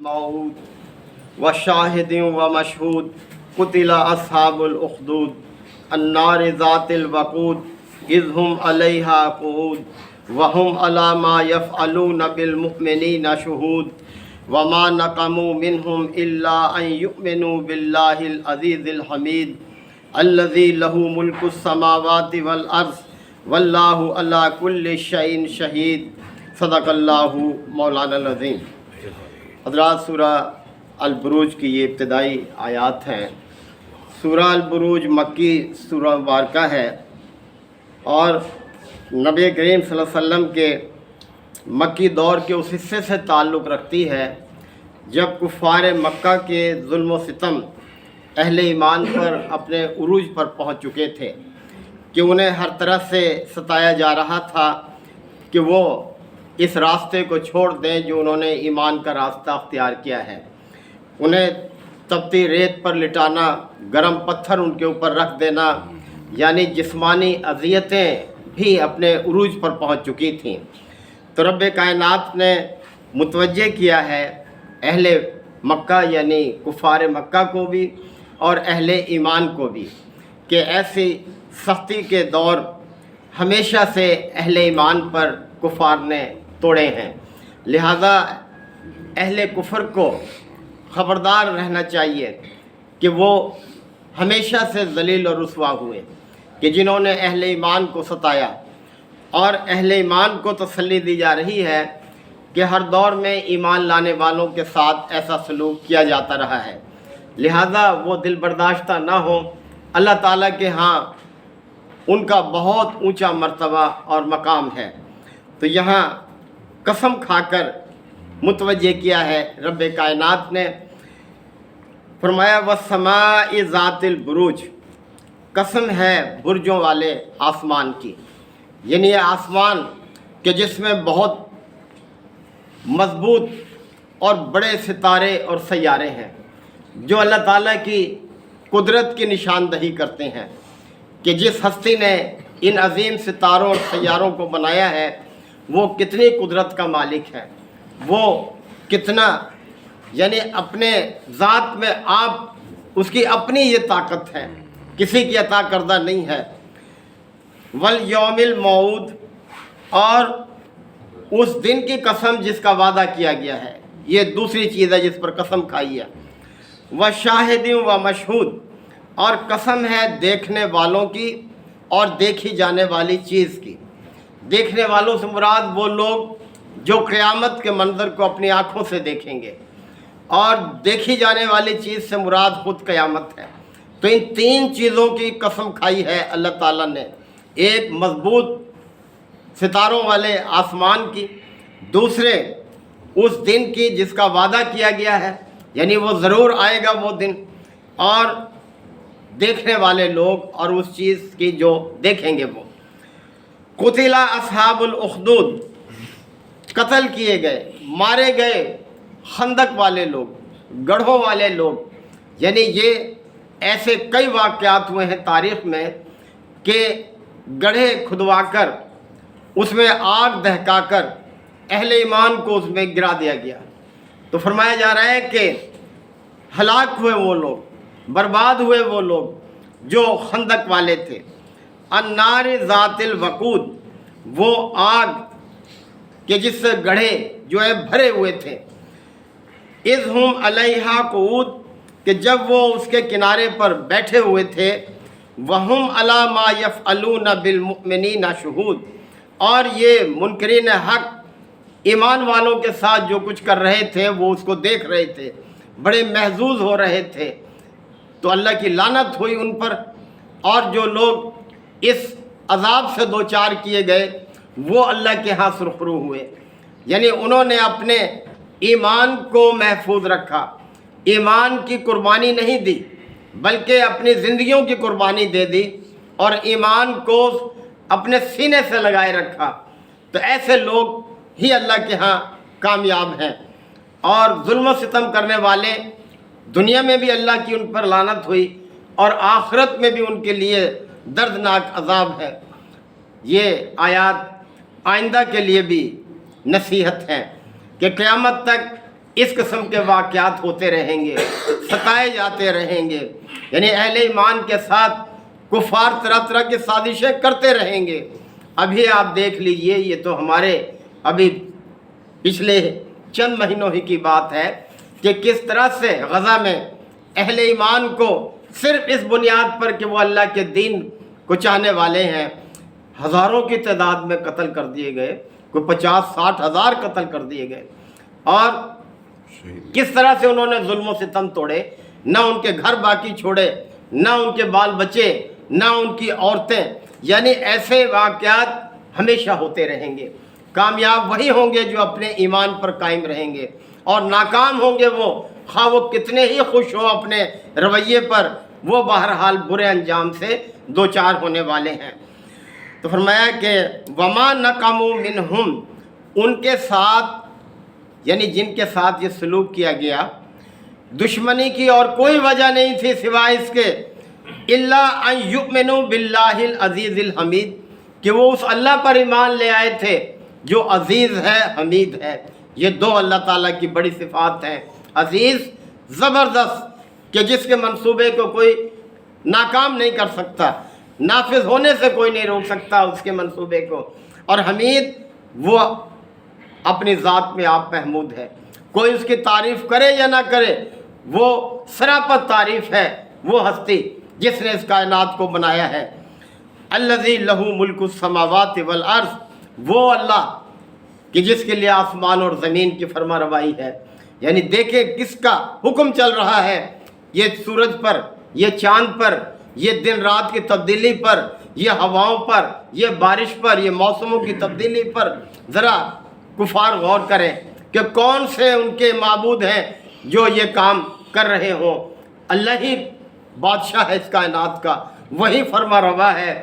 موعود وشاہد و مشہود قتل اصحاب الاخدود النار ذات الوقود اذ هم علیہا قعود وهم علی ما یفعلون بالمؤمنین شہود وما نقموا منهم الا ان یؤمنوا باللہ العزیز الحمید الذی لہ ملک السماوات والارض واللہ علی کل شیء شہید صدق اللہ مولانا العظیم۔ حضرات، سورہ البروج کی یہ ابتدائی آیات ہیں۔ سورہ البروج مکی سورہ مبارکہ ہے اور نبی کریم صلی اللہ علیہ وسلم کے مکی دور کے اس حصے سے تعلق رکھتی ہے جب کفار مکہ کے ظلم و ستم اہل ایمان پر اپنے عروج پر پہنچ چکے تھے کہ انہیں ہر طرح سے ستایا جا رہا تھا کہ وہ اس راستے کو چھوڑ دیں جو انہوں نے ایمان کا راستہ اختیار کیا ہے۔ انہیں تپتی ریت پر لٹانا، گرم پتھر ان کے اوپر رکھ دینا، یعنی جسمانی اذیتیں بھی اپنے عروج پر پہنچ چکی تھیں۔ تو رب کائنات نے متوجہ کیا ہے اہل مکہ یعنی کفار مکہ کو بھی اور اہل ایمان کو بھی کہ ایسی سختی کے دور ہمیشہ سے اہل ایمان پر کفار نے توڑے ہیں، لہذا اہل کفر کو خبردار رہنا چاہیے کہ وہ ہمیشہ سے ذلیل اور رسوا ہوئے کہ جنہوں نے اہل ایمان کو ستایا، اور اہل ایمان کو تسلی دی جا رہی ہے کہ ہر دور میں ایمان لانے والوں کے ساتھ ایسا سلوک کیا جاتا رہا ہے، لہذا وہ دل برداشتہ نہ ہوں۔ اللہ تعالیٰ کے ہاں ان کا بہت اونچا مرتبہ اور مقام ہے۔ تو یہاں قسم کھا کر متوجہ کیا ہے رب کائنات نے، فرمایا وَالسَّمَاءِ ذَاتِ الْبُرُوجِ، قسم ہے برجوں والے آسمان کی، یعنی یہ آسمان کہ جس میں بہت مضبوط اور بڑے ستارے اور سیارے ہیں جو اللہ تعالیٰ کی قدرت کی نشاندہی کرتے ہیں کہ جس ہستی نے ان عظیم ستاروں اور سیاروں کو بنایا ہے وہ کتنی قدرت کا مالک ہے، وہ کتنا یعنی اپنے ذات میں آپ اس کی اپنی یہ طاقت ہے، کسی کی عطا کردہ نہیں ہے۔ والیوم الموعود، اور اس دن کی قسم جس کا وعدہ کیا گیا ہے، یہ دوسری چیز ہے جس پر قسم کھائی ہے۔ وشاہد و مشہود، اور قسم ہے دیکھنے والوں کی اور دیکھی جانے والی چیز کی۔ دیکھنے والوں سے مراد وہ لوگ جو قیامت کے منظر کو اپنی آنکھوں سے دیکھیں گے، اور دیکھی جانے والی چیز سے مراد خود قیامت ہے۔ تو ان تین چیزوں کی قسم کھائی ہے اللہ تعالیٰ نے، ایک مضبوط ستاروں والے آسمان کی، دوسرے اس دن کی جس کا وعدہ کیا گیا ہے، یعنی وہ ضرور آئے گا وہ دن، اور دیکھنے والے لوگ اور اس چیز کی جو دیکھیں گے وہ۔ قتل اصحاب الاخدود، قتل کیے گئے، مارے گئے خندق والے لوگ، گڑھوں والے لوگ، یعنی یہ ایسے کئی واقعات ہوئے ہیں تاریخ میں کہ گڑھے کھدوا کر اس میں آگ دہکا کر اہل ایمان کو اس میں گرا دیا گیا۔ تو فرمایا جا رہا ہے کہ ہلاک ہوئے وہ لوگ، برباد ہوئے وہ لوگ جو خندق والے تھے۔ النار ذات الوقود، وہ آگ کہ جس سے گڑھے جو ہے بھرے ہوئے تھے۔ اذ ہم علیہا قعود، کہ جب وہ اس کے کنارے پر بیٹھے ہوئے تھے۔ وہم علی ما یفعلون بالمؤمنین شہود، اور یہ منکرین حق ایمان والوں کے ساتھ جو کچھ کر رہے تھے وہ اس کو دیکھ رہے تھے، بڑے محظوظ ہو رہے تھے۔ تو اللہ کی لعنت ہوئی ان پر، اور جو لوگ اس عذاب سے دوچار کیے گئے وہ اللہ کے ہاں سرخرو ہوئے، یعنی انہوں نے اپنے ایمان کو محفوظ رکھا، ایمان کی قربانی نہیں دی بلکہ اپنی زندگیوں کی قربانی دے دی اور ایمان کو اپنے سینے سے لگائے رکھا۔ تو ایسے لوگ ہی اللہ کے ہاں کامیاب ہیں، اور ظلم و ستم کرنے والے دنیا میں بھی اللہ کی ان پر لعنت ہوئی اور آخرت میں بھی ان کے لیے دردناک عذاب ہے۔ یہ آیات آئندہ کے لیے بھی نصیحت ہے کہ قیامت تک اس قسم کے واقعات ہوتے رہیں گے، ستائے جاتے رہیں گے، یعنی اہل ایمان کے ساتھ کفار طرح طرح کی سازشیں کرتے رہیں گے۔ ابھی آپ دیکھ لیجئے، یہ تو ہمارے ابھی پچھلے چند مہینوں ہی کی بات ہے کہ کس طرح سے غزہ میں اہل ایمان کو صرف اس بنیاد پر کہ وہ اللہ کے دین کو چاہنے والے ہیں، ہزاروں کی تعداد میں قتل کر دیے گئے، کوئی 50-60 ہزار قتل کر دیے گئے، اور کس طرح سے انہوں نے ظلم و ستم توڑے، نہ ان کے گھر باقی چھوڑے، نہ ان کے بال بچے، نہ ان کی عورتیں۔ یعنی ایسے واقعات ہمیشہ ہوتے رہیں گے۔ کامیاب وہی ہوں گے جو اپنے ایمان پر قائم رہیں گے، اور ناکام ہوں گے وہ، خواہ وہ کتنے ہی خوش ہوں اپنے رویے پر، وہ بہرحال برے انجام سے دوچار ہونے والے ہیں۔ تو فرمایا کہ وما نقموا منہم، ان کے ساتھ یعنی جن کے ساتھ یہ سلوک کیا گیا، دشمنی کی اور کوئی وجہ نہیں تھی سوائے اس کے الا ان یؤمنوا باللہ العزیز الحمید، کہ وہ اس اللہ پر ایمان لے آئے تھے جو عزیز ہے، حمید ہے۔ یہ دو اللہ تعالیٰ کی بڑی صفات ہیں، عزیز زبردست کہ جس کے منصوبے کو کوئی ناکام نہیں کر سکتا، نافذ ہونے سے کوئی نہیں روک سکتا اس کے منصوبے کو، اور حمید وہ اپنی ذات میں آپ محمود ہے، کوئی اس کی تعریف کرے یا نہ کرے، وہ سراپت تعریف ہے وہ ہستی جس نے اس کائنات کو بنایا ہے۔ الذی لہ ملک السماوات والارض، وہ اللہ کہ جس کے لیے آسمان اور زمین کی فرما روائی ہے۔ یعنی دیکھیں کس کا حکم چل رہا ہے، یہ سورج پر، یہ چاند پر، یہ دن رات کی تبدیلی پر، یہ ہواؤں پر، یہ بارش پر، یہ موسموں کی تبدیلی پر۔ ذرا کفار غور کریں کہ کون سے ان کے معبود ہیں جو یہ کام کر رہے ہوں۔ اللہ ہی بادشاہ ہے اس کائنات کا، وہی فرما روا ہے،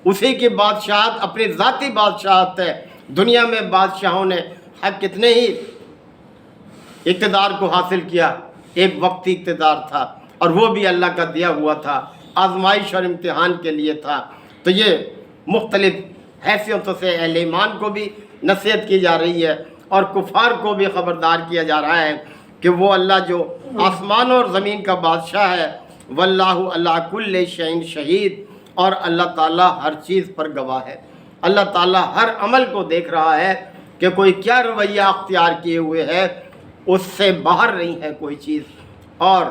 اسی کی بادشاہت اپنی ذاتی بادشاہت ہے۔ دنیا میں بادشاہوں نے حق کتنے ہی اقتدار کو حاصل کیا، ایک وقتی اقتدار تھا، اور وہ بھی اللہ کا دیا ہوا تھا، آزمائش اور امتحان کے لیے تھا۔ تو یہ مختلف حیثیتوں سے اہل ایمان کو بھی نصیحت کی جا رہی ہے، اور کفار کو بھی خبردار کیا جا رہا ہے کہ وہ اللہ جو آسمان اور زمین کا بادشاہ ہے، واللہ علی کل شیء شہید، اور اللہ تعالیٰ ہر چیز پر گواہ ہے۔ اللہ تعالیٰ ہر عمل کو دیکھ رہا ہے کہ کوئی کیا رویہ اختیار کیے ہوئے ہے، اس سے باہر نہیں ہے کوئی چیز۔ اور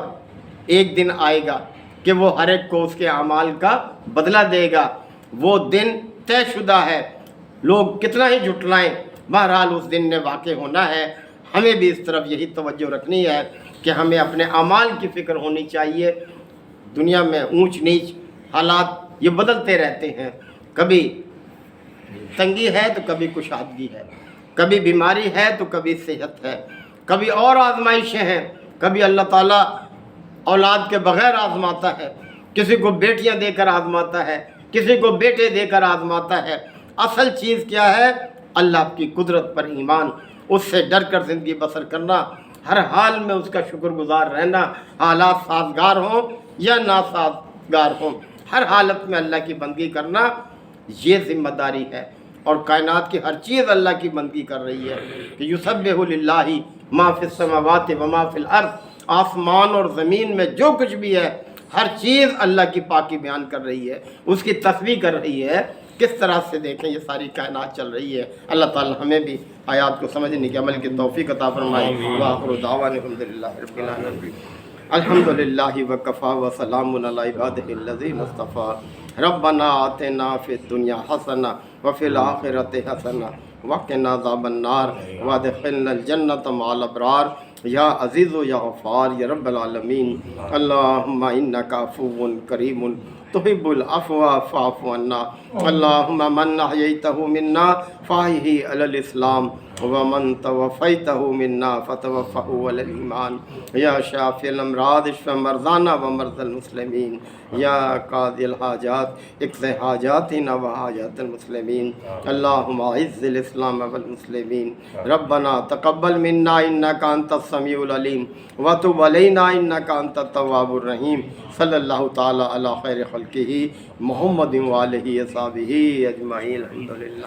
ایک دن آئے گا کہ وہ ہر ایک کو اس کے اعمال کا بدلہ دے گا، وہ دن طے شدہ ہے، لوگ کتنا ہی جھٹلائیں، بہرحال اس دن نے واقع ہونا ہے۔ ہمیں بھی اس طرف یہی توجہ رکھنی ہے کہ ہمیں اپنے اعمال کی فکر ہونی چاہیے۔ دنیا میں اونچ نیچ حالات یہ بدلتے رہتے ہیں، کبھی تنگی ہے تو کبھی کشادگی ہے، کبھی بیماری ہے تو کبھی صحت ہے، کبھی اور آزمائشیں ہیں، کبھی اللہ تعالیٰ اولاد کے بغیر آزماتا ہے، کسی کو بیٹیاں دے کر آزماتا ہے، کسی کو بیٹے دے کر آزماتا ہے۔ اصل چیز کیا ہے؟ اللہ کی قدرت پر ایمان، اس سے ڈر کر زندگی بسر کرنا، ہر حال میں اس کا شکر گزار رہنا، حالات سازگار ہوں یا ناسازگار ہوں، ہر حالت میں اللہ کی بندگی کرنا، یہ ذمہ داری ہے۔ اور کائنات کی ہر چیز اللہ کی بندگی کر رہی ہے کہ یسبح للہ ما فی السماوات و ما فی الارض، آسمان اور زمین میں جو کچھ بھی ہے ہر چیز اللہ کی پاکی بیان کر رہی ہے، اس کی تسبیح کر رہی ہے۔ کس طرح سے دیکھیں یہ ساری کائنات چل رہی ہے۔ اللہ تعالی ہمیں بھی آیات کو سمجھنے کے عمل کی توفیق عطا فرمائے۔ وآخر دعوانا الحمدللہ رب العالمین۔ الحمدللہ وکفی وسلام علی عبادہ الذین اصطفیٰ۔ ربنا آتنا فی الدنیا حسنہ وفی الآخرۃ حسنہ وقنا عذاب النار وادخلنا الجنۃ مع الابرار یا عزیز و یا غفار یا رب العالمین۔ اللہم انک عفو کریم تحب العفو فاعف عنا۔ اللہم من احییتہ منا فاحیہ علی الاسلام ومن توفیتہ منا فتوفہ علی الایمان۔ یا شافی الامراض اشف مرضانا ومرضى المسلمین۔ یا قاضی الحاجات اقض حاجاتنا وحاجات المسلمین۔ اللہم اعز الاسلام والمسلمین۔ ربنا تقبل منا انک انت السمیع العلیم وتب علینا انک انت التواب الرحیم۔ صلی اللہ تعالی علی خیر خلقہ محمد وآلہ وصحبہ اجمعین۔ الحمدللہ۔